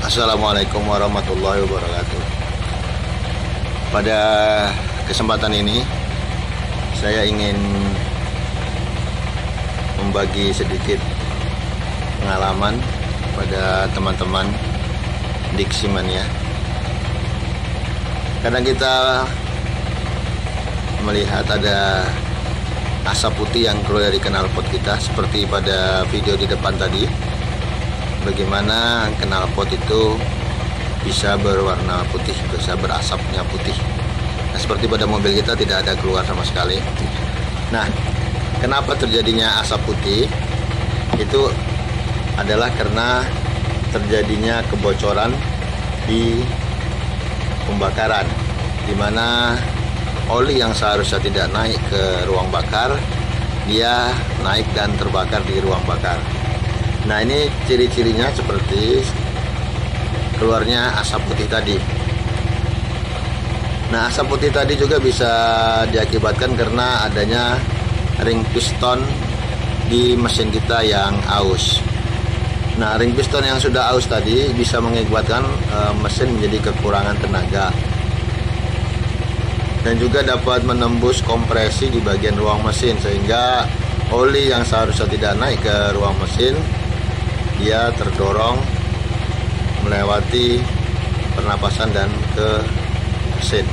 Assalamualaikum warahmatullahi wabarakatuh. Pada kesempatan ini saya ingin membagi sedikit pengalaman pada teman-teman Diximania. Kadang kita melihat ada asap putih yang keluar dari knalpot kita, seperti pada video di depan tadi, bagaimana knalpot itu bisa berwarna putih, bisa berasapnya putih. Nah, seperti pada mobil kita tidak ada keluar sama sekali. Nah, kenapa terjadinya asap putih? Itu adalah karena terjadinya kebocoran di pembakaran, di mana oli yang seharusnya tidak naik ke ruang bakar, dia naik dan terbakar di ruang bakar. Nah, ini ciri-cirinya seperti keluarnya asap putih tadi. Nah, asap putih tadi juga bisa diakibatkan karena adanya ring piston di mesin kita yang aus. Nah, ring piston yang sudah aus tadi bisa mengakibatkan mesin menjadi kekurangan tenaga, dan juga dapat menembus kompresi di bagian ruang mesin, sehingga oli yang seharusnya tidak naik ke ruang mesin, dia terdorong melewati pernapasan dan ke mesin.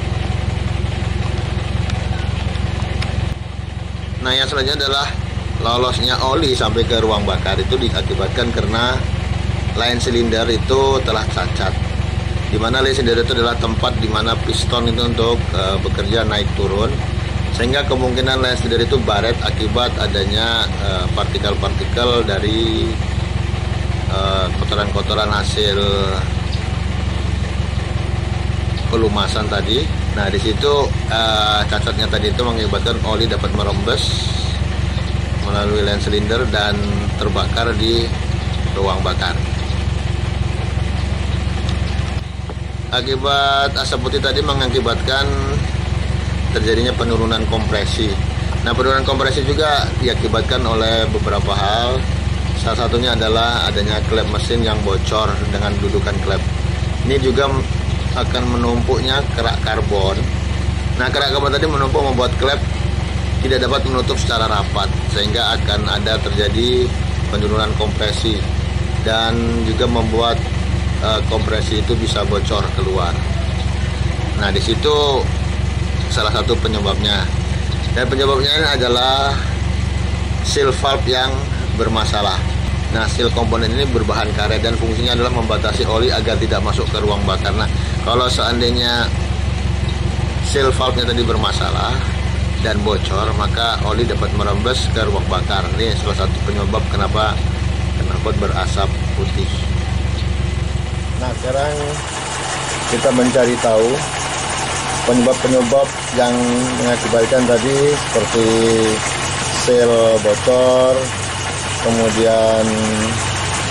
Nah, yang selanjutnya adalah lolosnya oli sampai ke ruang bakar. Itu diakibatkan karena line silinder itu telah cacat, di mana line silinder itu adalah tempat di mana piston itu untuk bekerja naik turun, sehingga kemungkinan line silinder itu baret akibat adanya partikel-partikel dari kotoran-kotoran hasil pelumasan tadi. Nah, di situ cacatnya tadi itu mengakibatkan oli dapat merembes melalui line silinder dan terbakar di ruang bakar. Akibat asap putih tadi mengakibatkan terjadinya penurunan kompresi. Nah, penurunan kompresi juga diakibatkan oleh beberapa hal. Salah satunya adalah adanya klep mesin yang bocor dengan dudukan klep. Ini juga akan menumpuknya kerak karbon. Nah, kerak karbon tadi menumpuk membuat klep tidak dapat menutup secara rapat, sehingga akan ada terjadi penurunan kompresi dan juga membuat kompresi itu bisa bocor keluar. Nah, di situ salah satu penyebabnya. Dan penyebabnya adalah seal valve yang bermasalah. Nah, seal komponen ini berbahan karet dan fungsinya adalah membatasi oli agar tidak masuk ke ruang bakar. Nah, kalau seandainya seal valve-nya tadi bermasalah dan bocor, maka oli dapat merembes ke ruang bakar. Ini salah satu penyebab kenapa knalpot berasap putih. Nah, sekarang kita mencari tahu penyebab-penyebab yang mengakibatkan tadi, seperti seal bocor, kemudian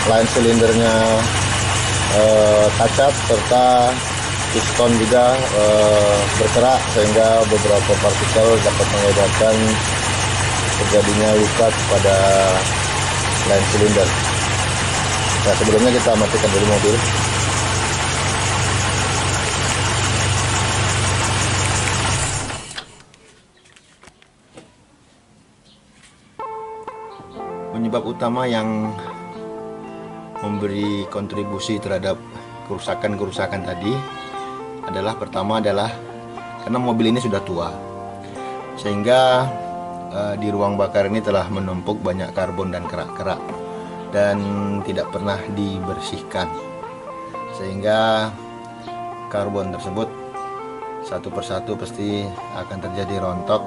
line silindernya cacat, serta piston juga bergerak, sehingga beberapa partikel dapat mengakibatkan terjadinya luka pada line silinder. Nah, sebelumnya kita matikan dulu mobil. Penyebab utama yang memberi kontribusi terhadap kerusakan-kerusakan tadi adalah, pertama adalah karena mobil ini sudah tua, sehingga di ruang bakar ini telah menumpuk banyak karbon dan kerak-kerak dan tidak pernah dibersihkan, sehingga karbon tersebut satu persatu pasti akan terjadi rontok,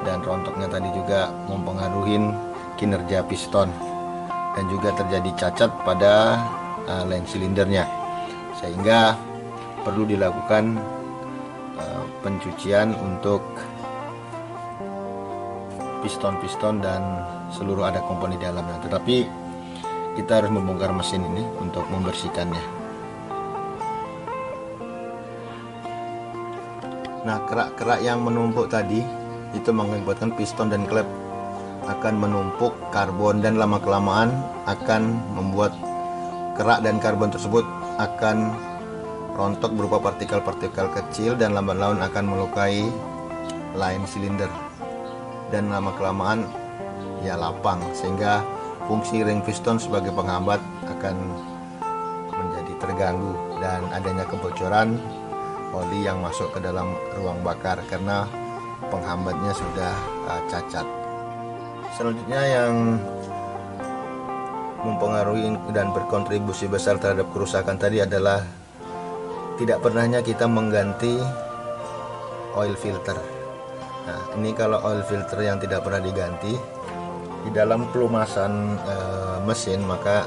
dan rontoknya tadi juga mempengaruhi kinerja piston, dan juga terjadi cacat pada line silindernya, sehingga perlu dilakukan pencucian untuk piston-piston dan seluruh ada komponen di dalamnya. Tetapi kita harus membongkar mesin ini untuk membersihkannya. Nah, kerak-kerak yang menumpuk tadi itu mengakibatkan piston dan klep akan menumpuk karbon, dan lama-kelamaan akan membuat kerak dan karbon tersebut akan rontok berupa partikel-partikel kecil dan lambat laun akan melukai line silinder, dan lama kelamaan ya lapang, sehingga fungsi ring piston sebagai penghambat akan menjadi terganggu dan adanya kebocoran oli yang masuk ke dalam ruang bakar karena penghambatnya sudah cacat. Selanjutnya yang mempengaruhi dan berkontribusi besar terhadap kerusakan tadi adalah tidak pernahnya kita mengganti oil filter. Nah, ini kalau oil filter yang tidak pernah diganti di dalam pelumasan mesin, maka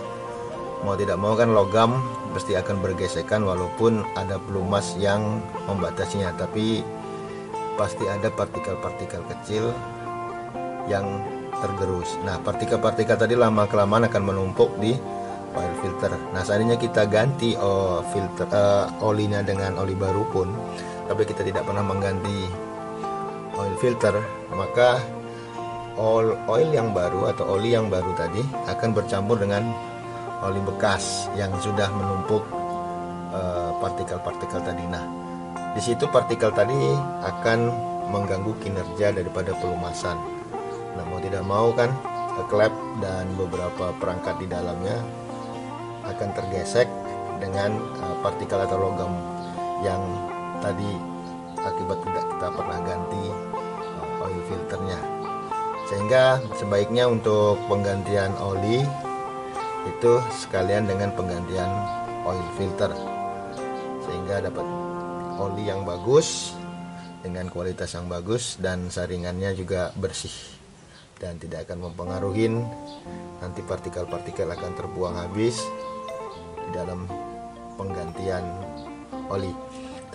mau tidak mau kan logam pasti akan bergesekan walaupun ada pelumas yang membatasinya, tapi pasti ada partikel-partikel kecil yang tergerus. Nah, partikel-partikel tadi lama kelamaan akan menumpuk di oil filter. Nah, seandainya kita ganti olinya dengan oli baru pun, tapi kita tidak pernah mengganti oil filter, maka oil yang baru atau oli yang baru tadi akan bercampur dengan oli bekas yang sudah menumpuk partikel-partikel tadi. Nah, di situ partikel tadi akan mengganggu kinerja daripada pelumasan. Nah, mau tidak mau kan klep dan beberapa perangkat di dalamnya akan tergesek dengan partikel atau logam yang tadi akibat tidak kita pernah ganti oil filternya. Sehingga sebaiknya untuk penggantian oli itu sekalian dengan penggantian oil filter, sehingga dapat oli yang bagus dengan kualitas yang bagus dan saringannya juga bersih dan tidak akan mempengaruhi nanti partikel-partikel akan terbuang habis di dalam penggantian oli.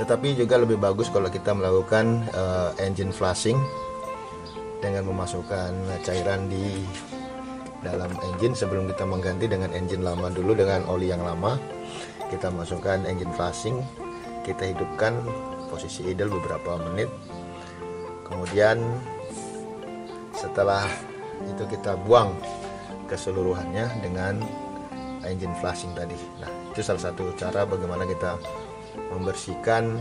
Tetapi juga lebih bagus kalau kita melakukan engine flushing dengan memasukkan cairan di dalam engine sebelum kita mengganti dengan engine lama dulu dengan oli yang lama. Kita masukkan engine flushing, kita hidupkan posisi idle beberapa menit, kemudian setelah itu kita buang keseluruhannya dengan engine flushing tadi. Nah, itu salah satu cara bagaimana kita membersihkan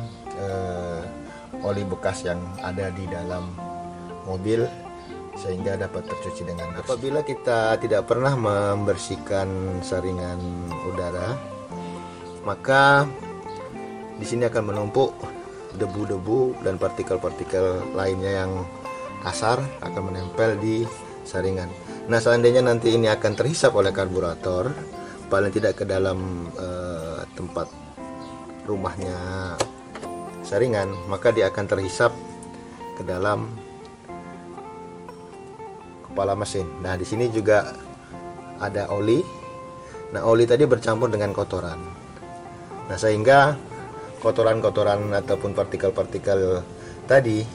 oli bekas yang ada di dalam mobil sehingga dapat tercuci dengan bersih. Apabila kita tidak pernah membersihkan saringan udara, maka di sini akan menumpuk debu-debu dan partikel-partikel lainnya yang kasar akan menempel di saringan. Nah, seandainya nanti ini akan terhisap oleh karburator, paling tidak ke dalam tempat rumahnya saringan, maka dia akan terhisap ke dalam kepala mesin. Nah, di sini juga ada oli. Nah, oli tadi bercampur dengan kotoran. Nah, sehingga kotoran-kotoran ataupun partikel-partikel tadi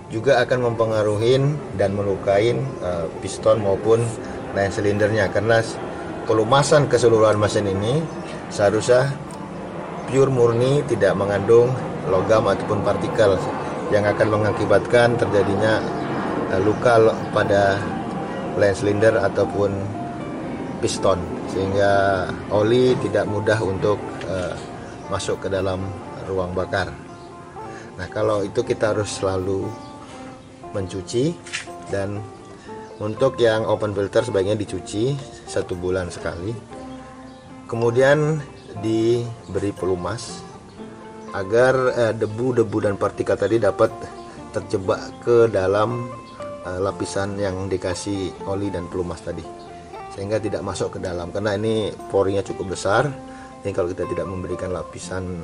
juga akan mempengaruhi dan melukai piston maupun line silindernya, karena pelumasan keseluruhan mesin ini seharusnya pure murni, tidak mengandung logam ataupun partikel yang akan mengakibatkan terjadinya luka pada line silinder ataupun piston, sehingga oli tidak mudah untuk masuk ke dalam ruang bakar. Nah, kalau itu kita harus selalu mencuci, dan untuk yang open filter sebaiknya dicuci 1 bulan sekali, kemudian diberi pelumas agar debu-debu dan partikel tadi dapat terjebak ke dalam lapisan yang dikasih oli dan pelumas tadi, sehingga tidak masuk ke dalam, karena ini porinya cukup besar. Jadi kalau kita tidak memberikan lapisan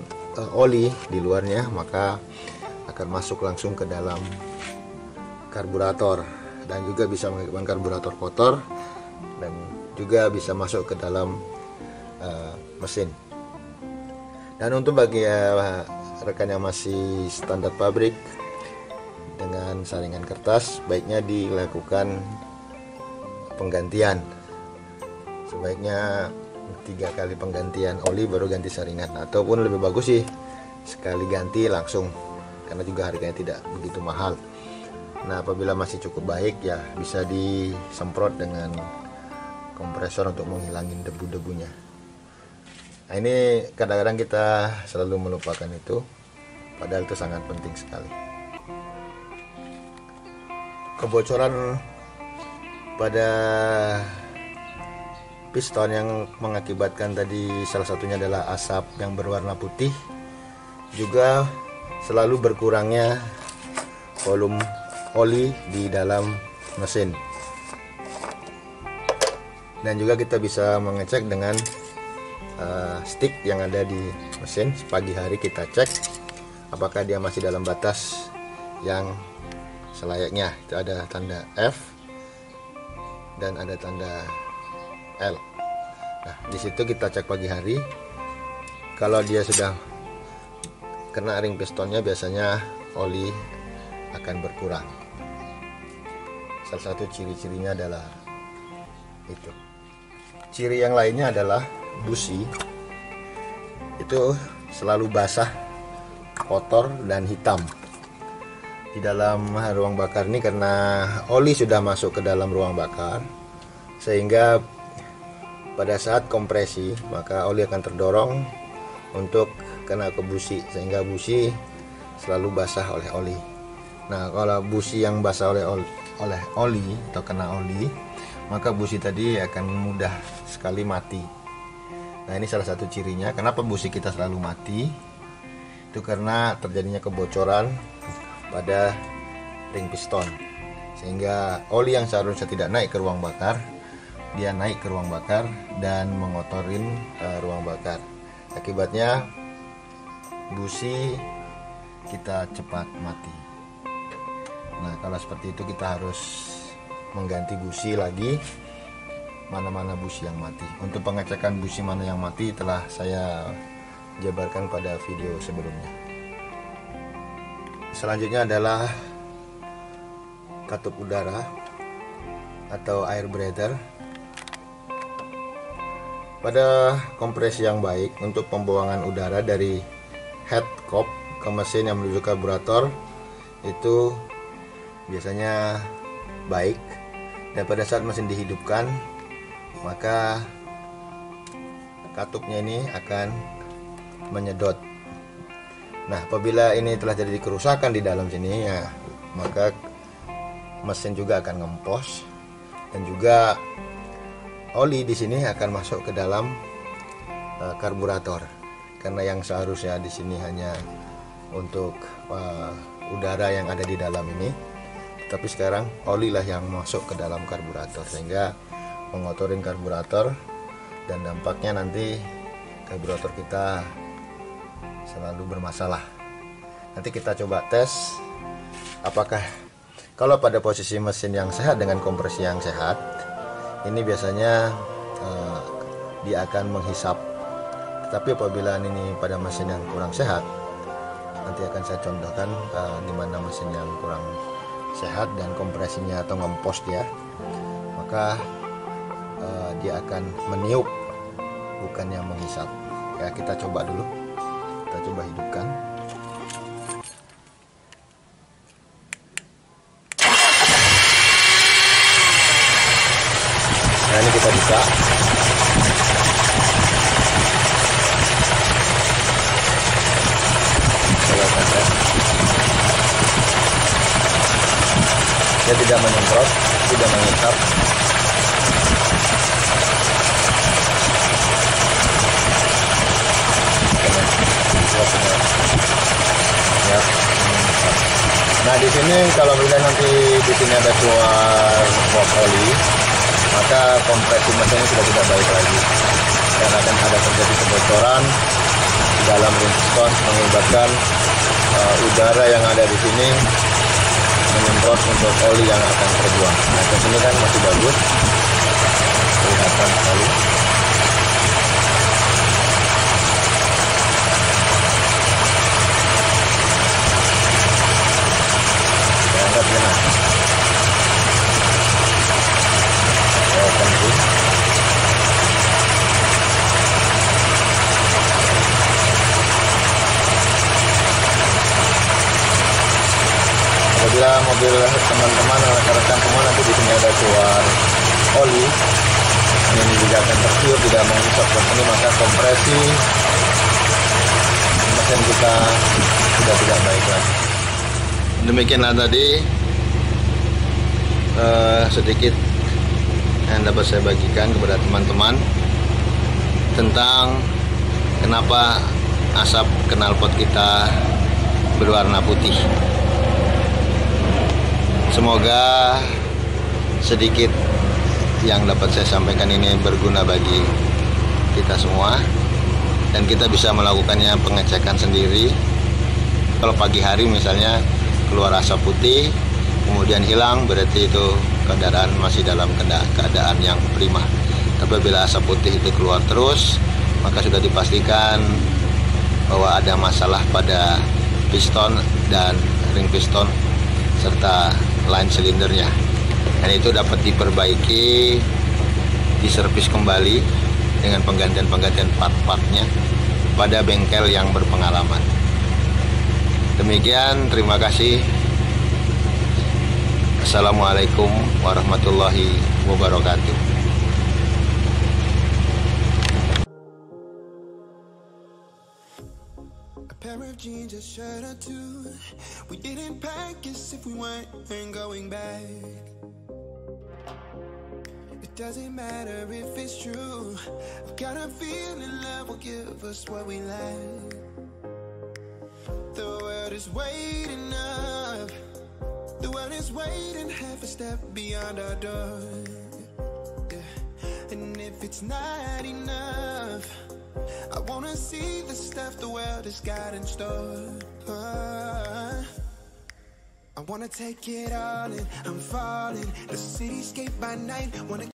oli di luarnya, maka akan masuk langsung ke dalam karburator dan juga bisa mengakibatkan karburator kotor dan juga bisa masuk ke dalam mesin. Dan untuk bagi rekan yang masih standar pabrik dengan saringan kertas, baiknya dilakukan penggantian. Sebaiknya 3 kali penggantian oli baru ganti saringan, ataupun lebih bagus sih sekali ganti langsung, karena juga harganya tidak begitu mahal. Nah, apabila masih cukup baik ya bisa disemprot dengan kompresor untuk menghilangin debu-debunya. Nah, ini kadang-kadang kita selalu melupakan itu, padahal itu sangat penting sekali. Kebocoran pada piston yang mengakibatkan tadi salah satunya adalah asap yang berwarna putih, juga selalu berkurangnya volume oli di dalam mesin. Dan juga kita bisa mengecek dengan stick yang ada di mesin. Pagi hari kita cek apakah dia masih dalam batas yang selayaknya. Itu ada tanda F dan ada tanda L. Nah, di situ kita cek pagi hari. Kalau dia sudah kena ring pistonnya, biasanya oli akan berkurang. Salah satu ciri-cirinya adalah itu. Ciri yang lainnya adalah busi itu selalu basah, kotor dan hitam di dalam ruang bakar ini, karena oli sudah masuk ke dalam ruang bakar, sehingga pada saat kompresi maka oli akan terdorong untuk kena ke busi, sehingga busi selalu basah oleh oli. Nah, kalau busi yang basah oleh oli atau kena oli, maka busi tadi akan mudah sekali mati. Nah, ini salah satu cirinya. Kenapa busi kita selalu mati? Itu karena terjadinya kebocoran pada ring piston, sehingga oli yang seharusnya tidak naik ke ruang bakar, dia naik ke ruang bakar dan mengotorin ruang bakar. Akibatnya busi kita cepat mati. Nah, kalau seperti itu kita harus mengganti busi lagi. Mana-mana busi yang mati. Untuk pengecekan busi mana yang mati telah saya jabarkan pada video sebelumnya. Selanjutnya adalah katup udara atau air breather. Pada kompresi yang baik untuk pembuangan udara dari head cope ke mesin yang menuju karburator itu biasanya baik, dan pada saat mesin dihidupkan maka katupnya ini akan menyedot. Nah, apabila ini telah jadi kerusakan di dalam sini ya, maka mesin juga akan ngempos, dan juga oli di sini akan masuk ke dalam karburator, karena yang seharusnya di sini hanya untuk udara yang ada di dalam ini, tapi sekarang oli lah yang masuk ke dalam karburator, sehingga mengotorin karburator, dan dampaknya nanti karburator kita selalu bermasalah. Nanti kita coba tes apakah kalau pada posisi mesin yang sehat dengan kompresi yang sehat, ini biasanya dia akan menghisap. Tetapi apabila ini pada mesin yang kurang sehat, nanti akan saya contohkan di mana mesin yang kurang sehat dan kompresinya atau ngempos dia, maka dia akan meniup, bukannya menghisap. Ya, kita coba dulu. Kita coba hidupkan. Nah, ini kita buka. Dia tidak menyemprot, tidak menghisap. Ya. Nah, di sini kalau bila nanti di sini ada keluar uap oli, maka kompresi mesin sudah tidak baik lagi, dan akan ada terjadi kebocoran di dalam ring piston, mengakibatkan udara yang ada di sini menyemprot untuk oli yang akan terbuang. Nah, ke sini kan masih bagus, kelihatan sekali. Apabila mobil teman-teman rekan-rekan semua nanti di sini ada keluar oli, ini juga akan tertiup, tidak mengusap ini, maka kompresi mesin kita sudah tidak baik lagi. Demikianlah tadi sedikit yang dapat saya bagikan kepada teman-teman tentang kenapa asap knalpot kita berwarna putih. Semoga sedikit yang dapat saya sampaikan ini berguna bagi kita semua dan kita bisa melakukannya pengecekan sendiri. Kalau pagi hari misalnya keluar asap putih kemudian hilang, berarti itu kendaraan masih dalam keadaan yang prima. Tapi bila asap putih itu keluar terus, maka sudah dipastikan bahwa ada masalah pada piston dan ring piston serta line silindernya. Dan itu dapat diperbaiki, diservis kembali dengan penggantian part-partnya pada bengkel yang berpengalaman. Demikian, terima kasih. Assalamualaikum warahmatullahi wabarakatuh. Pair of jeans, a shirt or two. We didn't pack as if we weren't going back. It doesn't matter if it's true. I've got a feeling love will give us what we lack. The world is waiting up. The world is waiting half a step beyond our door. Yeah. And if it's not enough, I wanna see the stuff the world has got in store. I wanna take it all in, I'm falling. The cityscape by night, wanna